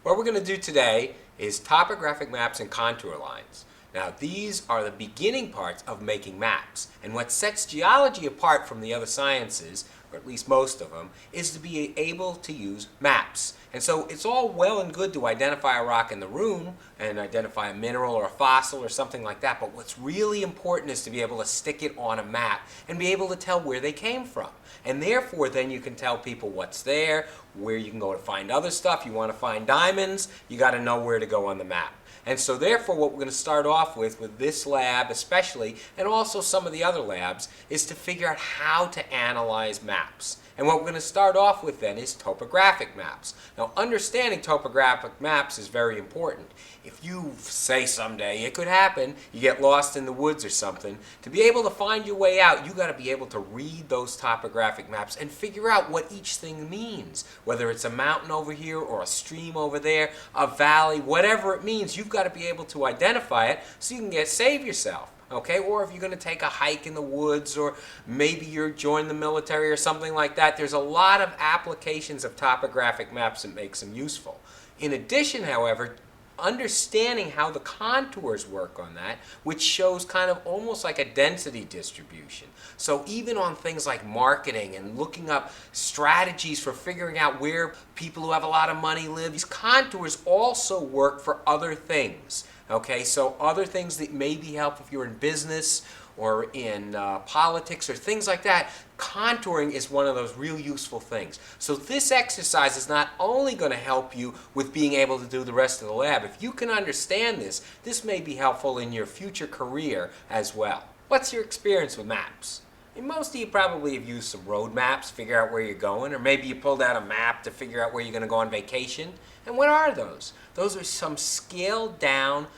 What we're going to do today is topographic maps and contour lines. Now these are the beginning parts of making maps, and what sets geology apart from the other sciences, or at least most of them, is to be able to use maps. And so it's all well and good to identify a rock in the room and identify a mineral or a fossil or something like that, but what's really important is to be able to stick it on a map and be able to tell where they came from. And therefore then you can tell people what's there, where you can go to find other stuff. You want to find diamonds, you got to know where to go on the map. And so therefore what we're going to start off with this lab especially, and also some of the other labs, is to figure out how to analyze maps. And what we're going to start off with then is topographic maps. Now understanding topographic maps is very important. If you say someday, it could happen, you get lost in the woods or something, to be able to find your way out, you got to be able to read those topographic maps and figure out what each thing means. Whether it's a mountain over here or a stream over there, a valley, whatever it means, you've got to be able to identify it so you can save yourself. Okay, or if you're going to take a hike in the woods, or maybe you're joining the military or something like that, there's a lot of applications of topographic maps that makes them useful. In addition, however, understanding how the contours work on that, which shows kind of almost like a density distribution. So even on things like marketing and looking up strategies for figuring out where people who have a lot of money live, these contours also work for other things. Okay, so other things that maybe help if you're in business or in politics or things like that, contouring is one of those real useful things. So this exercise is not only going to help you with being able to do the rest of the lab. If you can understand this, this may be helpful in your future career as well. What's your experience with maps? And most of you probably have used some road maps to figure out where you're going, or maybe you pulled out a map to figure out where you're going to go on vacation. And what are those? Those are some scaled down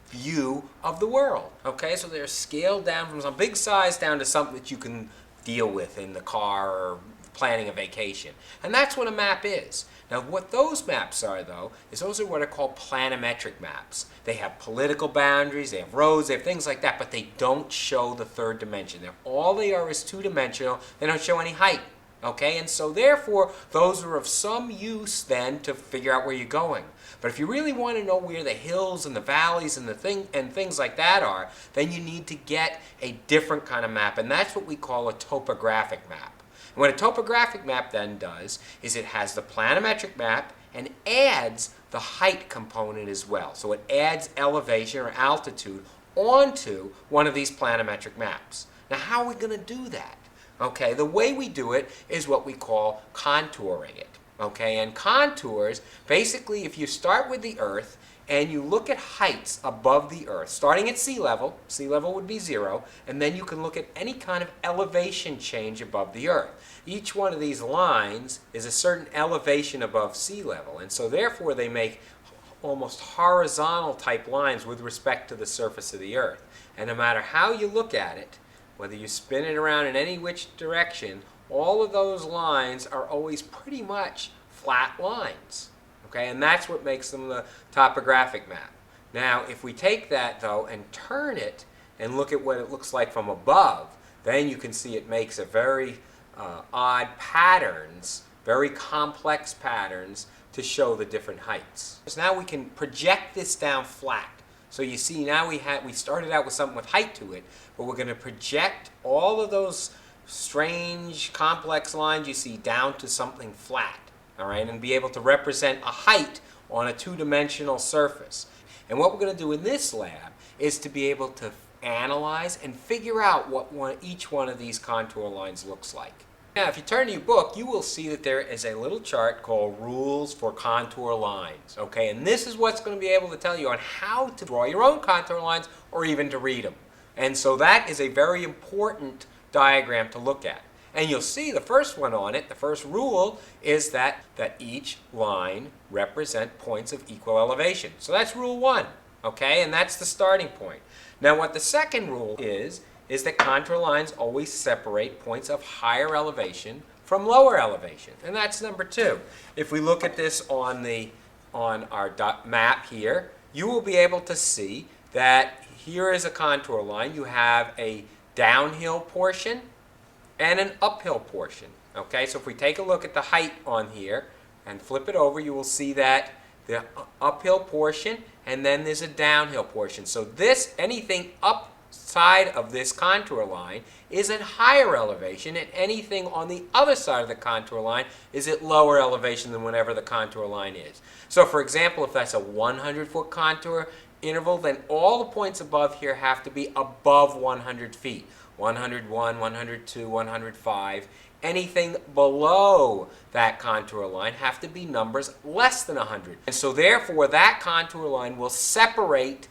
view of the world. Okay, so they're scaled down from some big size down to something that you can deal with in the car or planning a vacation. And that's what a map is. Now what those maps are though, is those are what are called planimetric maps. They have political boundaries, they have roads, they have things like that, but they don't show the third dimension. All they are is two-dimensional, they don't show any height. Okay, and so therefore those are of some use then to figure out where you're going. But if you really want to know where the hills and the valleys and things like that are, then you need to get a different kind of map, and that's what we call a topographic map. And what a topographic map then does is it has the planimetric map and adds the height component as well. So it adds elevation or altitude onto one of these planimetric maps. Now how are we going to do that? Okay, the way we do it is what we call contouring it. Okay, and contours, basically if you start with the Earth and you look at heights above the Earth, starting at sea level would be 0, and then you can look at any kind of elevation change above the Earth. Each one of these lines is a certain elevation above sea level, and so therefore they make almost horizontal type lines with respect to the surface of the Earth. And no matter how you look at it, whether you spin it around in any which direction, all of those lines are always pretty much flat lines. Okay, and that's what makes them the topographic map. Now, if we take that though and turn it and look at what it looks like from above, then you can see it makes a very odd patterns, very complex patterns to show the different heights. So now we can project this down flat. So you see now we started out with something with height to it, but we're going to project all of those strange complex lines you see down to something flat, all right, and be able to represent a height on a two-dimensional surface. And what we're going to do in this lab is to be able to analyze and figure out what each one of these contour lines looks like. Now, if you turn to your book, you will see that there is a little chart called Rules for Contour Lines. Okay, and this is what's going to be able to tell you on how to draw your own contour lines or even to read them. And so that is a very important diagram to look at. And you'll see the first one on it, the first rule, is that each line represent points of equal elevation. So that's rule 1. Okay, and that's the starting point. Now what the second rule is that contour lines always separate points of higher elevation from lower elevation. And that's number 2. If we look at this on our map here, you will be able to see that here is a contour line. You have a downhill portion and an uphill portion. Okay, so if we take a look at the height on here and flip it over, you will see that the uphill portion, and then there's a downhill portion. So anything upside of this contour line is at higher elevation, and anything on the other side of the contour line is at lower elevation than whatever the contour line is. So for example, if that's a 100-foot contour interval, then all the points above here have to be above 100 feet. 101, 102, 105. Anything below that contour line have to be numbers less than 100. And so therefore that contour line will separate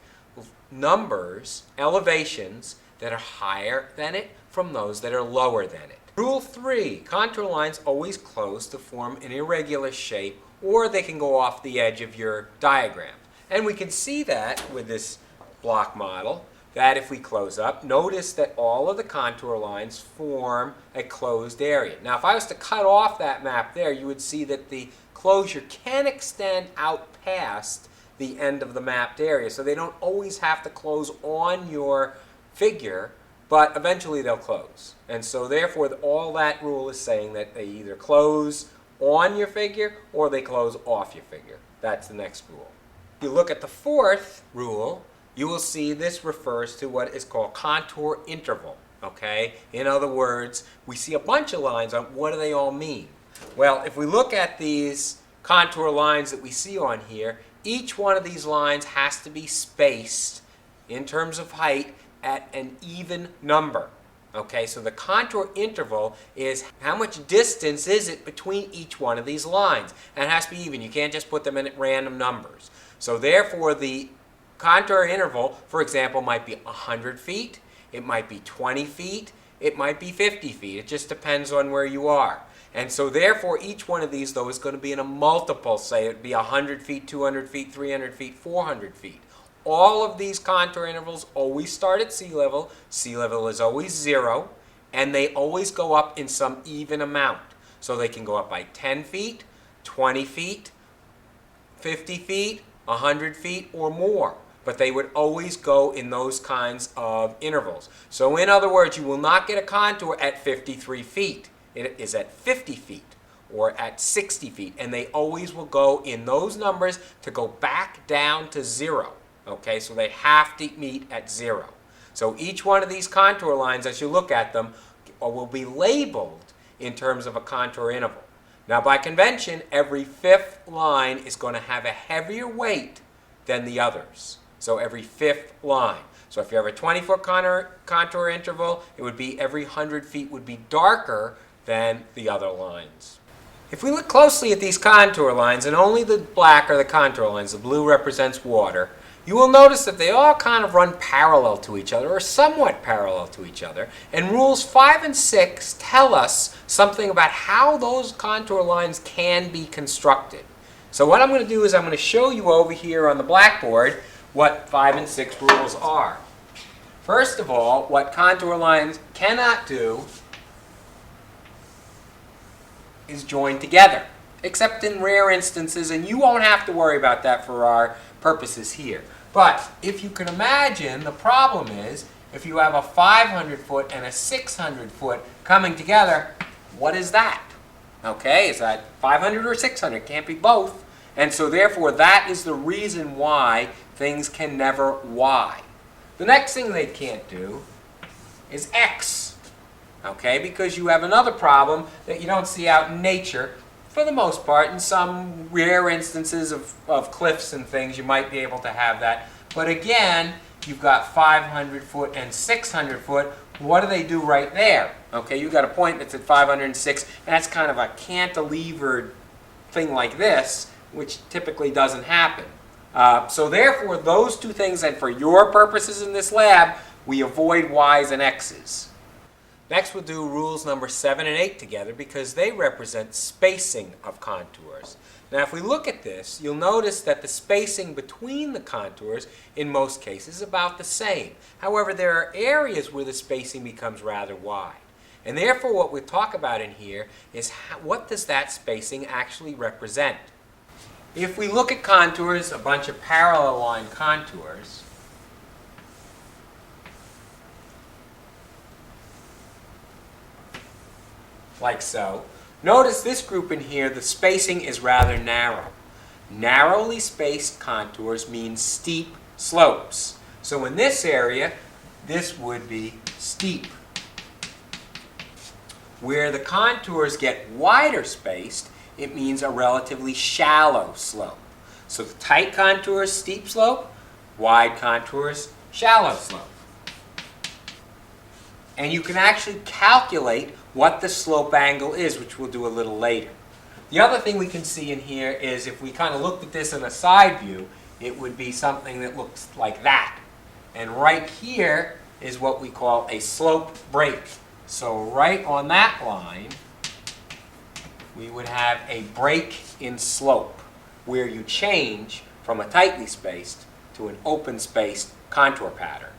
numbers, elevations, that are higher than it from those that are lower than it. Rule 3, contour lines always close to form an irregular shape, or they can go off the edge of your diagram. And we can see that with this block model, that if we close up, notice that all of the contour lines form a closed area. Now if I was to cut off that map there, you would see that the closure can extend out past the end of the mapped area. So they don't always have to close on your figure, but eventually they'll close. And so therefore all that rule is saying that they either close on your figure or they close off your figure. That's the next rule. If you look at the fourth rule, you will see this refers to what is called contour interval. Okay? In other words, we see a bunch of lines on what do they all mean? Well, if we look at these contour lines that we see on here, each one of these lines has to be spaced in terms of height at an even number. Okay, so the contour interval is how much distance is it between each one of these lines. And it has to be even. You can't just put them in at random numbers. So therefore the contour interval, for example, might be 100 feet, it might be 20 feet, it might be 50 feet. It just depends on where you are. And so therefore each one of these, though, is going to be in a multiple. Say it would be 100 feet, 200 feet, 300 feet, 400 feet. All of these contour intervals always start at sea level. Sea level is always 0, and they always go up in some even amount. So they can go up by 10 feet, 20 feet, 50 feet, 100 feet, or more. But they would always go in those kinds of intervals. So in other words, you will not get a contour at 53 feet. It is at 50 feet or at 60 feet. And they always will go in those numbers to go back down to 0. Okay, so they have to meet at 0. So each one of these contour lines, as you look at them, will be labeled in terms of a contour interval. Now by convention, every fifth line is going to have a heavier weight than the others. So every fifth line. So if you have a 20-foot contour interval, it would be every 100 feet would be darker than the other lines. If we look closely at these contour lines, and only the black are the contour lines, the blue represents water, you will notice that they all kind of run parallel to each other, or somewhat parallel to each other. And rules 5 and 6 tell us something about how those contour lines can be constructed. So what I'm going to do is I'm going to show you over here on the blackboard what 5 and 6 rules are. First of all, what contour lines cannot do is join together, except in rare instances, and you won't have to worry about that for our purposes here. But if you can imagine, the problem is if you have a 500-foot and a 600-foot coming together, what is that? Okay, is that 500 or 600? Can't be both. And so therefore that is the reason why things can never Y. The next thing they can't do is X. Okay, because you have another problem that you don't see out in nature. For the most part, in some rare instances of cliffs and things, you might be able to have that. But again, you've got 500-foot and 600-foot. What do they do right there? Okay, you've got a point that's at 506, and that's kind of a cantilevered thing like this, which typically doesn't happen. So therefore, those two things, and for your purposes in this lab, we avoid Y's and X's. Next we'll do rules number 7 and 8 together because they represent spacing of contours. Now if we look at this, you'll notice that the spacing between the contours in most cases is about the same. However, there are areas where the spacing becomes rather wide. And therefore what we'll talk about in here is what does that spacing actually represent. If we look at contours, a bunch of parallel line contours, like so. Notice this group in here, the spacing is rather narrow. Narrowly spaced contours mean steep slopes. So in this area, this would be steep. Where the contours get wider spaced, it means a relatively shallow slope. So the tight contours, steep slope; wide contours, shallow slope. And you can actually calculate what the slope angle is, which we'll do a little later. The other thing we can see in here is if we kind of looked at this in a side view, it would be something that looks like that. And right here is what we call a slope break. So right on that line, we would have a break in slope where you change from a tightly spaced to an open spaced contour pattern.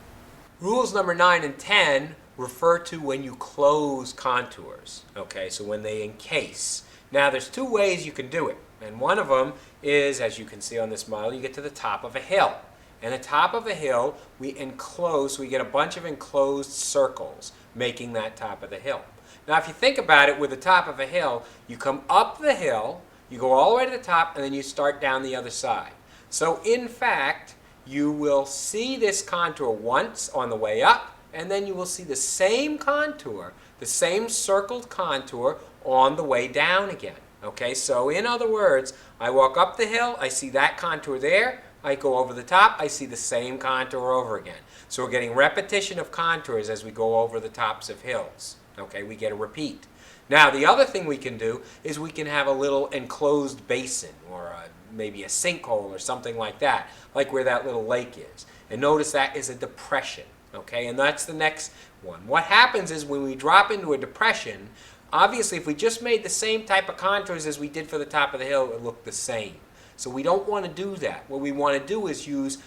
Rules number 9 and 10 refer to when you close contours, okay, so when they encase. Now there's two ways you can do it, and one of them is, as you can see on this model, you get to the top of a hill. And the top of a hill, we enclose, so we get a bunch of enclosed circles making that top of the hill. Now if you think about it, with the top of a hill, you come up the hill, you go all the way to the top, and then you start down the other side. So in fact, you will see this contour once on the way up, and then you will see the same contour, the same circled contour on the way down again. Okay, so in other words, I walk up the hill, I see that contour there, I go over the top, I see the same contour over again. So we're getting repetition of contours as we go over the tops of hills. Okay, we get a repeat. Now the other thing we can do is we can have a little enclosed basin or maybe a sinkhole or something like that, like where that little lake is. And notice that is a depression. Okay, and that's the next one. What happens is when we drop into a depression, obviously if we just made the same type of contours as we did for the top of the hill, it would look the same. So we don't want to do that. What we want to do is use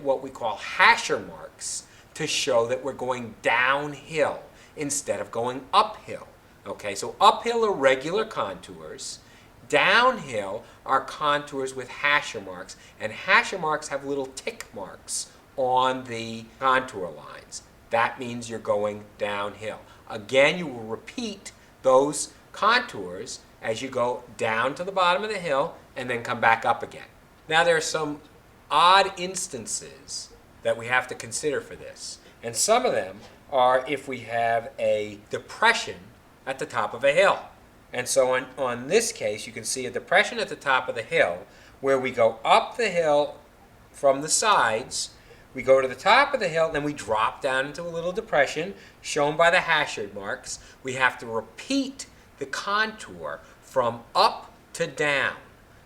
what we call hasher marks to show that we're going downhill instead of going uphill. Okay, so uphill are regular contours. Downhill are contours with hasher marks, and hasher marks have little tick marks on the contour lines. That means you're going downhill. Again, you will repeat those contours as you go down to the bottom of the hill and then come back up again. Now there are some odd instances that we have to consider for this. And some of them are if we have a depression at the top of a hill. And so on this case, you can see a depression at the top of the hill where we go up the hill from the sides, we go to the top of the hill, then we drop down into a little depression shown by the hashed marks. We have to repeat the contour from up to down.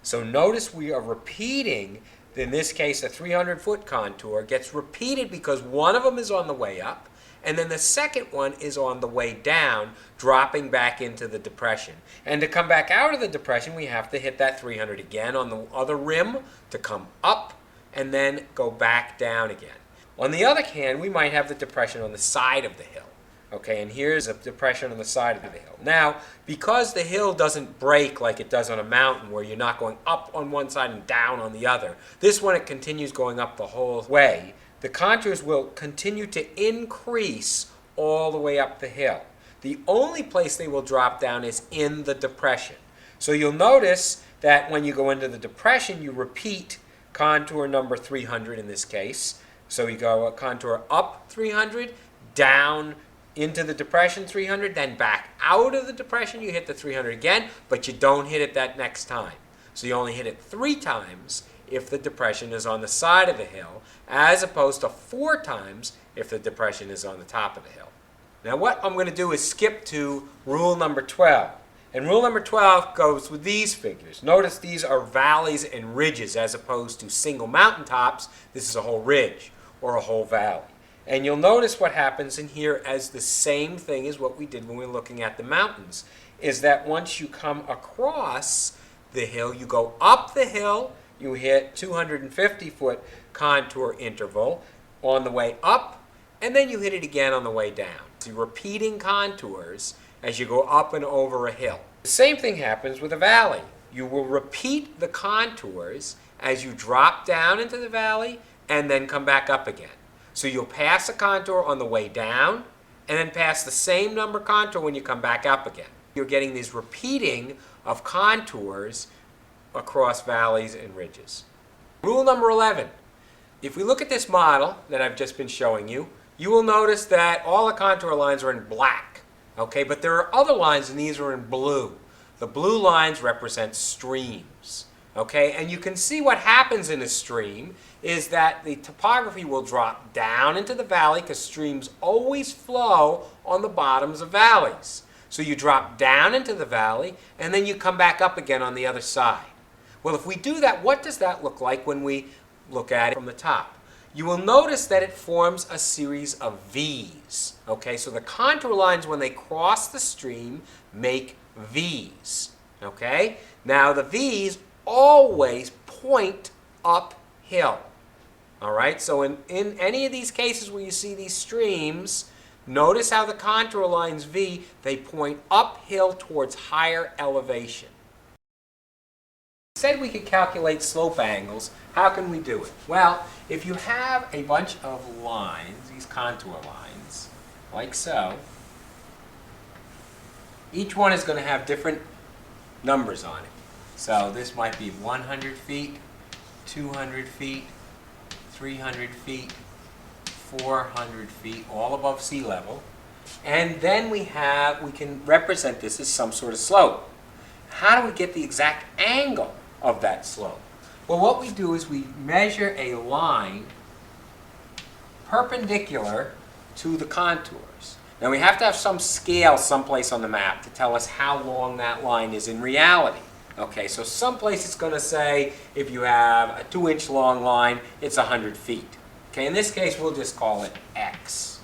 So notice we are repeating, in this case, a 300-foot contour gets repeated because one of them is on the way up, and then the second one is on the way down, dropping back into the depression. And to come back out of the depression, we have to hit that 300 again on the other rim to come up and then go back down again. On the other hand, we might have the depression on the side of the hill. Okay, and here's a depression on the side of the hill. Now, because the hill doesn't break like it does on a mountain where you're not going up on one side and down on the other, this one it continues going up the whole way. The contours will continue to increase all the way up the hill. The only place they will drop down is in the depression. So you'll notice that when you go into the depression, you repeat contour number 300 in this case. So you go contour up 300, down into the depression 300, then back out of the depression, you hit the 300 again, but you don't hit it that next time. So you only hit it 3 times if the depression is on the side of the hill, as opposed to 4 times if the depression is on the top of the hill. Now what I'm going to do is skip to rule number 12. And rule number 12 goes with these figures. Notice these are valleys and ridges as opposed to single mountaintops. This is a whole ridge or a whole valley. And you'll notice what happens in here as the same thing as what we did when we were looking at the mountains, is that once you come across the hill, you go up the hill, you hit 250-foot contour interval on the way up, and then you hit it again on the way down. So you're repeating contours as you go up and over a hill. The same thing happens with a valley. You will repeat the contours as you drop down into the valley and then come back up again. So you'll pass a contour on the way down and then pass the same number contour when you come back up again. You're getting these repeating of contours across valleys and ridges. Rule number 11. If we look at this model that I've just been showing you, you will notice that all the contour lines are in black. Okay, but there are other lines and these are in blue. The blue lines represent streams. Okay, and you can see what happens in a stream is that the topography will drop down into the valley because streams always flow on the bottoms of valleys. So you drop down into the valley and then you come back up again on the other side. Well, if we do that, what does that look like when we look at it from the top? You will notice that it forms a series of V's. Okay, so the contour lines, when they cross the stream, make V's. Okay, now the V's always point uphill. All right, so in any of these cases where you see these streams, notice how the contour lines V, they point uphill towards higher elevation. Said we could calculate slope angles. How can we do it? Well, if you have a bunch of lines, these contour lines, like so, each one is going to have different numbers on it. So this might be 100 feet, 200 feet, 300 feet, 400 feet, all above sea level. And then we can represent this as some sort of slope. How do we get the exact angle of that slope? Well, what we do is we measure a line perpendicular to the contours. Now we have to have some scale someplace on the map to tell us how long that line is in reality. Okay, so someplace it's going to say if you have a 2-inch long line, it's 100 feet. Okay, in this case we'll just call it X.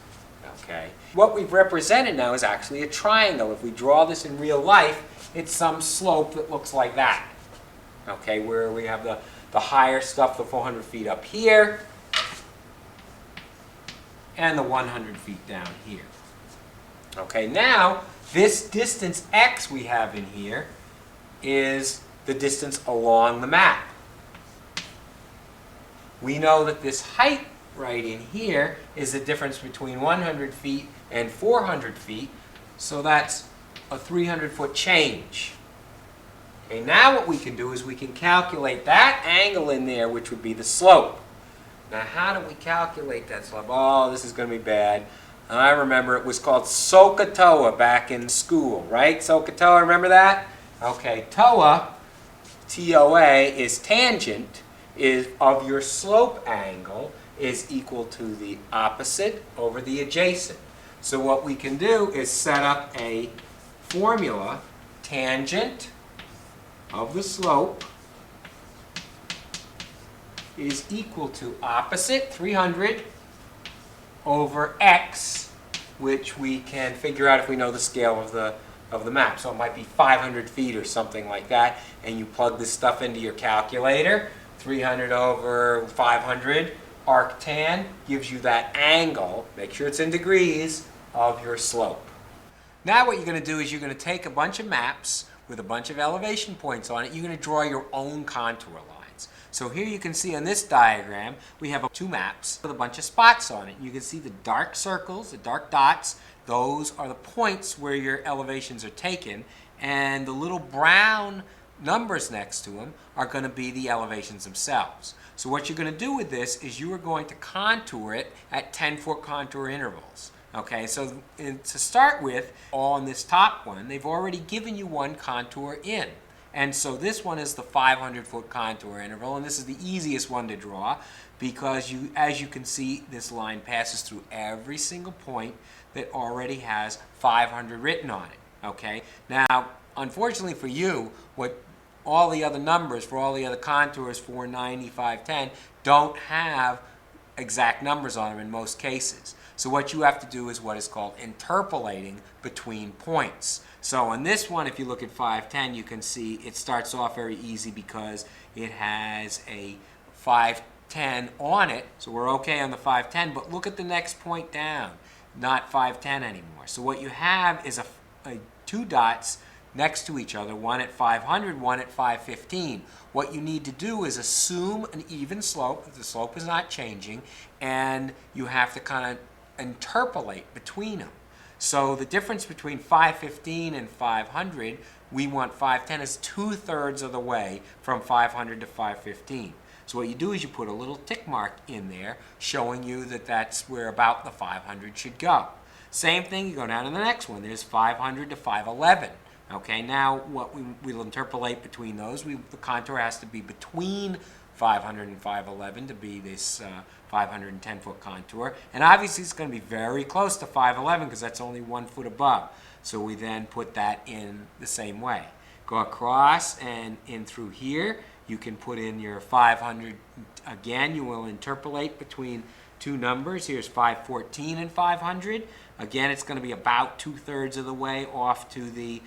Okay, what we've represented now is actually a triangle. If we draw this in real life, it's some slope that looks like that. Okay, where we have the higher stuff, the 400 feet up here, and the 100 feet down here. Okay, now this distance X we have in here is the distance along the map. We know that this height right in here is the difference between 100 feet and 400 feet, so that's a 300-foot change. Okay, now what we can do is we can calculate that angle in there, which would be the slope. Now how do we calculate that slope? Oh, this is going to be bad. I remember it was called SOHCAHTOA back in school, right? SOHCAHTOA, remember that? Okay, TOA, T-O-A, is tangent of your slope angle is equal to the opposite over the adjacent. So what we can do is set up a formula, tangent of the slope is equal to opposite, 300, over X, which we can figure out if we know the scale of the map. So it might be 500 feet or something like that, and you plug this stuff into your calculator. 300 over 500 arctan gives you that angle, make sure it's in degrees, of your slope. Now what you're going to do is you're going to take a bunch of maps with a bunch of elevation points on it. You're going to draw your own contour lines. So here you can see on this diagram we have 2 maps with a bunch of spots on it. You can see the dark circles, the dark dots. Those are the points where your elevations are taken, and the little brown numbers next to them are going to be the elevations themselves. So what you're going to do with this is you are going to contour it at 10-foot contour intervals. Okay, so to start with, on this top one, they've already given you one contour in. And so this one is the 500-foot contour interval, and this is the easiest one to draw because as you can see, this line passes through every single point that already has 500 written on it. Okay, now unfortunately for you, what all the other numbers for all the other contours, 490, 510, don't have exact numbers on them in most cases. So what you have to do is what is called interpolating between points. So on this one, if you look at 510, you can see it starts off very easy because it has a 510 on it. So we're okay on the 510, but look at the next point down, not 510 anymore. So what you have is 2 dots next to each other, one at 500, one at 515. What you need to do is assume an even slope. The slope is not changing, and you have to kind of interpolate between them. So the difference between 515 and 500, we want 510 is 2/3 of the way from 500 to 515. So what you do is you put a little tick mark in there showing you that that's where about the 500 should go. Same thing, you go down to the next one. There's 500 to 511. Okay, now what we'll interpolate between those, the contour has to be between 500 and 511 to be this 510-foot contour. And obviously it's going to be very close to 511 because that's only 1 foot above. So we then put that in the same way. Go across and in through here. You can put in your 500. Again, you will interpolate between two numbers. Here's 514 and 500. Again, it's going to be about 2/3 of the way off to the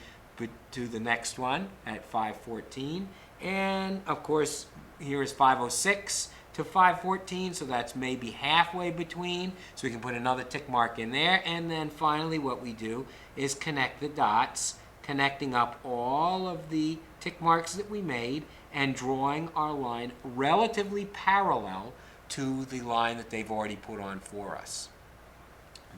next one at 514. And of course, here is 506 to 514, so that's maybe halfway between. So we can put another tick mark in there. And then finally what we do is connect the dots, connecting up all of the tick marks that we made and drawing our line relatively parallel to the line that they've already put on for us.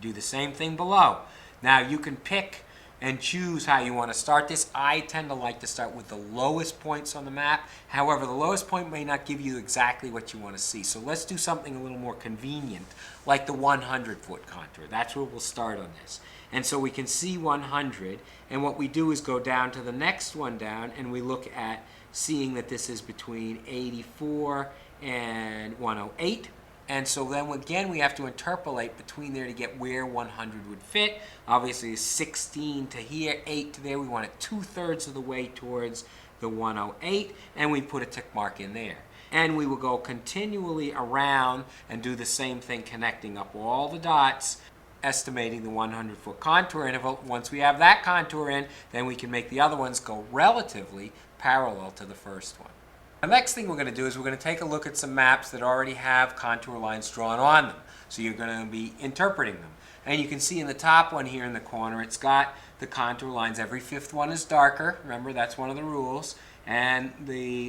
Do the same thing below. Now you can pick and choose how you want to start this. I tend to like to start with the lowest points on the map. However, the lowest point may not give you exactly what you want to see. So let's do something a little more convenient, like the 100-foot contour. That's where we'll start on this. And so we can see 100, and what we do is go down to the next one down, and we look at seeing that this is between 84 and 108. And so then again, we have to interpolate between there to get where 100 would fit. Obviously, 16 to here, 8 to there. We want it 2/3 of the way towards the 108, and we put a tick mark in there. And we will go continually around and do the same thing, connecting up all the dots, estimating the 100-foot contour interval. Once we have that contour in, then we can make the other ones go relatively parallel to the first one. The next thing we're going to do is we're going to take a look at some maps that already have contour lines drawn on them. So you're going to be interpreting them. And you can see in the top one here in the corner, it's got the contour lines. Every fifth one is darker. Remember, that's one of the rules. And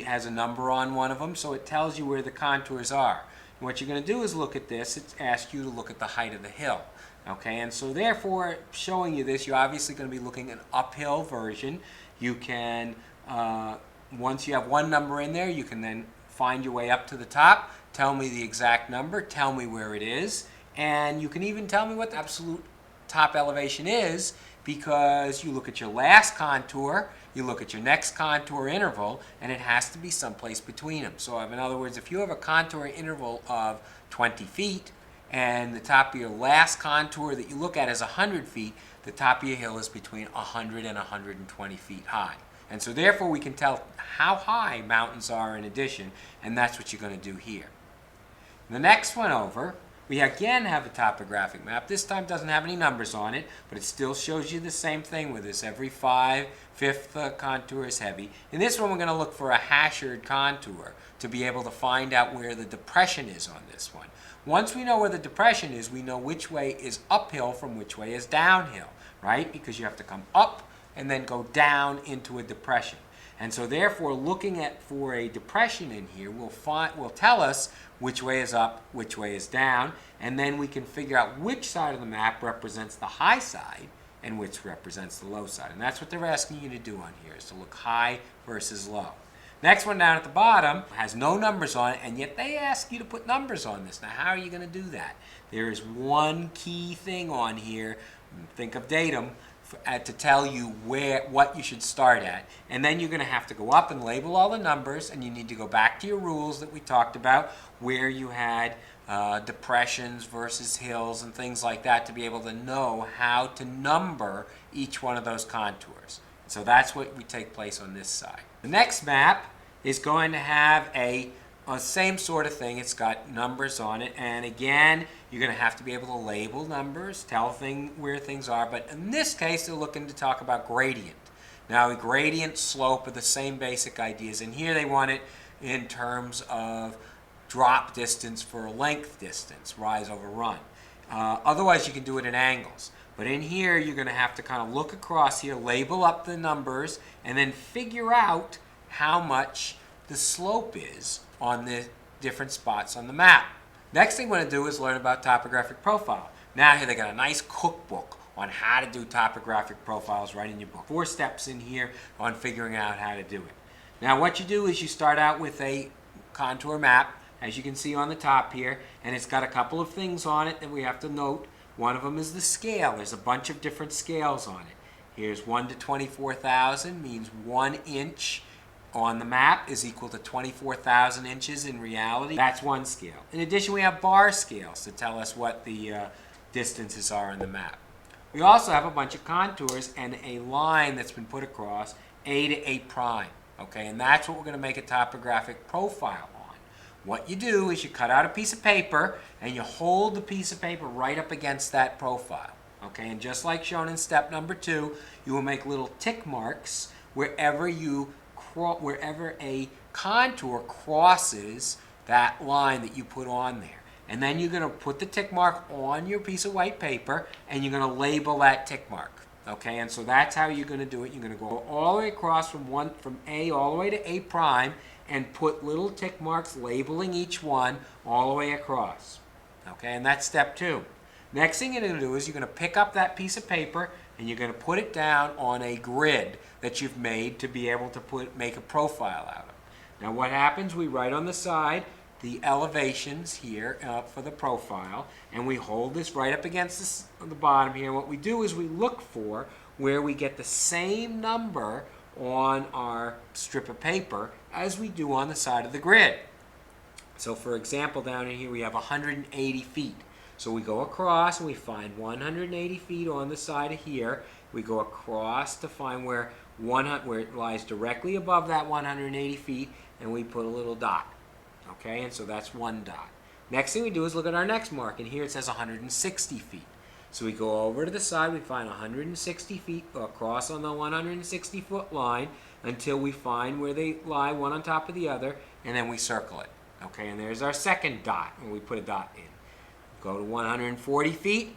has a number on one of them, so it tells you where the contours are. And what you're going to do is look at this. It asks you to look at the height of the hill. Okay, and so therefore, showing you this, you're obviously going to be looking at an uphill version. You can, once you have one number in there, you can then find your way up to the top, tell me the exact number, tell me where it is, and you can even tell me what the absolute top elevation is, because you look at your last contour, you look at your next contour interval, and it has to be someplace between them. So in other words, if you have a contour interval of 20 feet, and the top of your last contour that you look at is 100 feet, the top of your hill is between 100 and 120 feet high. And so therefore we can tell how high mountains are in addition, and that's what you're going to do here. The next one over, we again have a topographic map. This time doesn't have any numbers on it, but it still shows you the same thing with this. Every 5/5 contour is heavy. In this one, we're going to look for a hachured contour to be able to find out where the depression is on this one. Once we know where the depression is, we know which way is uphill from which way is downhill, right? Because you have to come up and then go down into a depression. And so therefore, looking for a depression in here will tell us which way is up, which way is down, and then we can figure out which side of the map represents the high side and which represents the low side. And that's what they're asking you to do on here, is to look high versus low. Next one down at the bottom has no numbers on it, and yet they ask you to put numbers on this. Now, how are you going to do that? There is one key thing on here, think of datum, to tell you what you should start at. And then you're going to have to go up and label all the numbers, and you need to go back to your rules that we talked about, where you had depressions versus hills and things like that, to be able to know how to number each one of those contours. So that's what would take place on this side. The next map is going to have a same sort of thing. It's got numbers on it, and again, you're going to have to be able to label numbers, tell where things are, but in this case, they're looking to talk about gradient. Now, gradient, slope are the same basic ideas, and here they want it in terms of drop distance for length distance, rise over run. Otherwise, you can do it in angles. But in here, you're going to have to kind of look across here, label up the numbers, and then figure out how much the slope is on the different spots on the map. Next thing we're going to do is learn about topographic profile. Now here they got a nice cookbook on how to do topographic profiles right in your book. 4 steps in here on figuring out how to do it. Now what you do is you start out with a contour map, as you can see on the top here, and it's got a couple of things on it that we have to note. One of them is the scale. There's a bunch of different scales on it. Here's 1 to 24,000, means 1 inch on the map is equal to 24,000 inches in reality. That's one scale. In addition, we have bar scales to tell us what the distances are on the map. We also have a bunch of contours and a line that's been put across, A to A prime. Okay, and that's what we're going to make a topographic profile on. What you do is you cut out a piece of paper and you hold the piece of paper right up against that profile. Okay, and just like shown in step number 2, you will make little tick marks wherever a contour crosses that line that you put on there. And then you're going to put the tick mark on your piece of white paper and you're going to label that tick mark. Okay, and so that's how you're going to do it. You're going to go all the way across from A all the way to A prime and put little tick marks labeling each one all the way across. Okay, and that's step 2. Next thing you're going to do is you're going to pick up that piece of paper and you're going to put it down on a grid that you've made to be able to make a profile out of. Now what happens, we write on the side the elevations here for the profile, and we hold this right up against the bottom here. What we do is we look for where we get the same number on our strip of paper as we do on the side of the grid. So for example, down in here we have 180 feet. So we go across and we find 180 feet on the side of here. We go across to find where it lies directly above that 180 feet, and we put a little dot. Okay, and so that's one dot. Next thing we do is look at our next mark, and here it says 160 feet. So we go over to the side, we find 160 feet across on the 160-foot line until we find where they lie one on top of the other, and then we circle it. Okay, and there's our second dot, and we put a dot in. Go to 140 feet,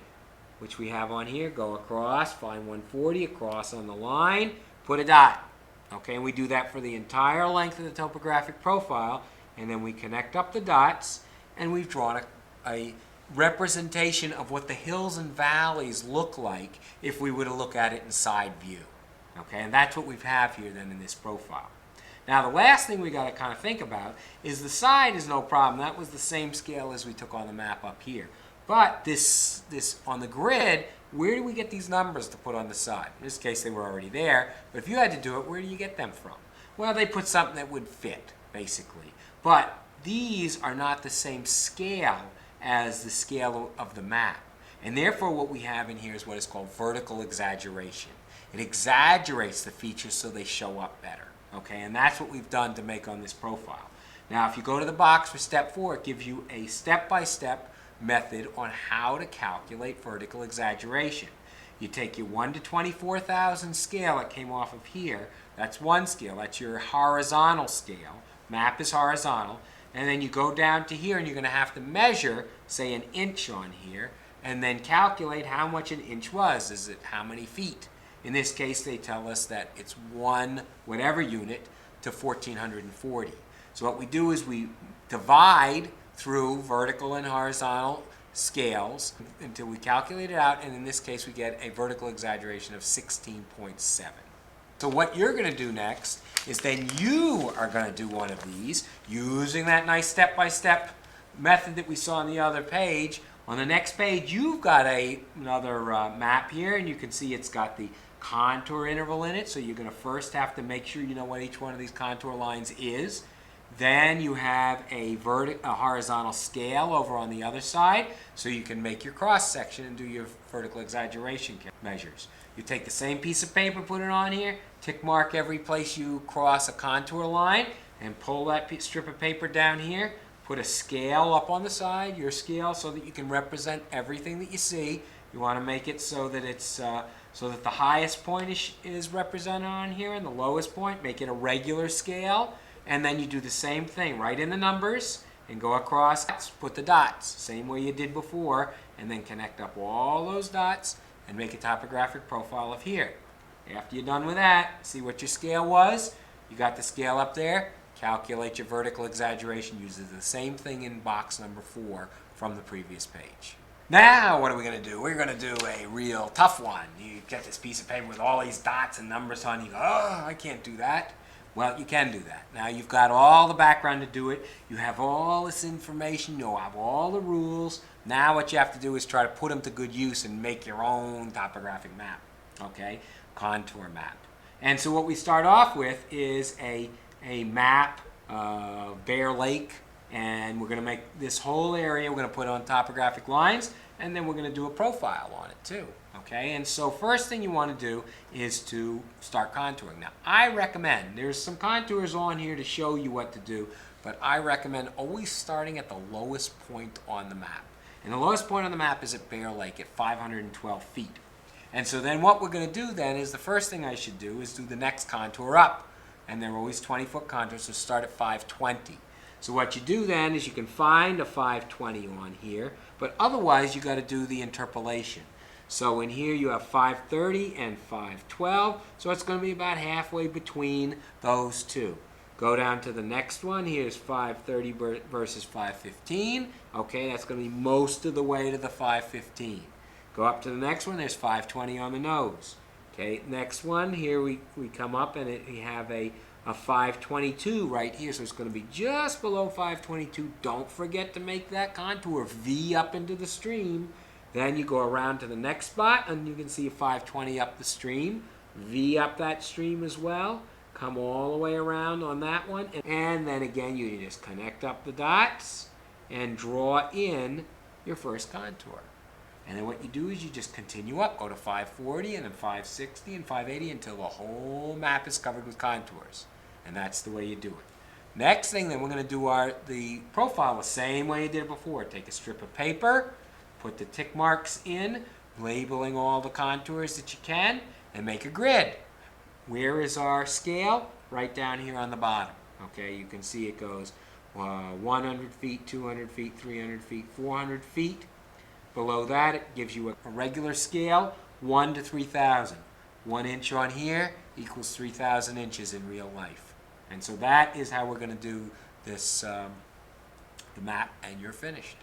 which we have on here, go across, find 140 across on the line, put a dot. Okay, and we do that for the entire length of the topographic profile, and then we connect up the dots, and we've drawn a representation of what the hills and valleys look like if we were to look at it in side view. Okay, and that's what we have here then in this profile. Now the last thing we got to kind of think about is the side is no problem. That was the same scale as we took on the map up here. But this on the grid, where do we get these numbers to put on the side? In this case they were already there, but if you had to do it, where do you get them from? Well, they put something that would fit, basically. But these are not the same scale as the scale of the map. And therefore what we have in here is what is called vertical exaggeration. It exaggerates the features so they show up better. Okay, and that's what we've done to make on this profile. Now if you go to the box for step 4, it gives you a step-by-step method on how to calculate vertical exaggeration. You take your 1 to 24,000 scale that came off of here. That's one scale. That's your horizontal scale. Map is horizontal. And then you go down to here and you're going to have to measure, say, an inch on here, and then calculate how much an inch was. Is it how many feet? In this case, they tell us that it's 1 whatever unit to 1,440. So what we do is we divide through vertical and horizontal scales until we calculate it out, and in this case we get a vertical exaggeration of 16.7. So what you're going to do next is then you are going to do one of these using that nice step-by-step method that we saw on the other page. On the next page you've got another map here, and you can see it's got the contour interval in it, so you're going to first have to make sure you know what each one of these contour lines is. Then you have a horizontal scale over on the other side, so you can make your cross section and do your vertical exaggeration measures. You take the same piece of paper, put it on here, tick mark every place you cross a contour line, and pull that strip of paper down here. Put a scale up on the side, your scale, so that you can represent everything that you see. You want to make it so that it's so that the highest point is represented on here, and the lowest point, make it a regular scale. And then you do the same thing, write in the numbers and go across, put the dots, same way you did before, and then connect up all those dots and make a topographic profile of here. After you're done with that, see what your scale was. You got the scale up there, calculate your vertical exaggeration, uses the same thing in box number 4 from the previous page. Now, what are we going to do? We're going to do a real tough one. You get this piece of paper with all these dots and numbers on. You go, oh, I can't do that. Well, you can do that. Now, you've got all the background to do it. You have all this information. You have all the rules. Now, what you have to do is try to put them to good use and make your own topographic map, okay? Contour map. And so what we start off with is a map of Bear Lake. And we're going to make this whole area, we're going to put on topographic lines, and then we're going to do a profile on it too. Okay, and so first thing you want to do is to start contouring. Now, I recommend, there's some contours on here to show you what to do, but I recommend always starting at the lowest point on the map. And the lowest point on the map is at Bear Lake at 512 feet. And so then what we're going to do then is the first thing I should do is do the next contour up. And they're always 20-foot contours, so start at 520. So what you do then is you can find a 520 on here, but otherwise you got to do the interpolation. So in here you have 530 and 512, so it's going to be about halfway between those two. Go down to the next one. Here's 530 versus 515. Okay, that's going to be most of the way to the 515. Go up to the next one. There's 520 on the nose. Okay, next one, here we come up and we have a 522 right here, so it's going to be just below 522. Don't forget to make that contour V up into the stream. Then you go around to the next spot, and you can see a 520 up the stream. V up that stream as well. Come all the way around on that one. And then again, you just connect up the dots and draw in your first contour. And then what you do is you just continue up. Go to 540 and then 560 and 580 until the whole map is covered with contours. And that's the way you do it. Next thing, then we're going to do the profile the same way you did it before. Take a strip of paper, put the tick marks in, labeling all the contours that you can, and make a grid. Where is our scale? Right down here on the bottom. Okay, you can see it goes 100 feet, 200 feet, 300 feet, 400 feet. Below that, it gives you a regular scale, 1 to 3,000. 1 inch on here equals 3,000 inches in real life. And so that is how we're going to do this, the map, and you're finished.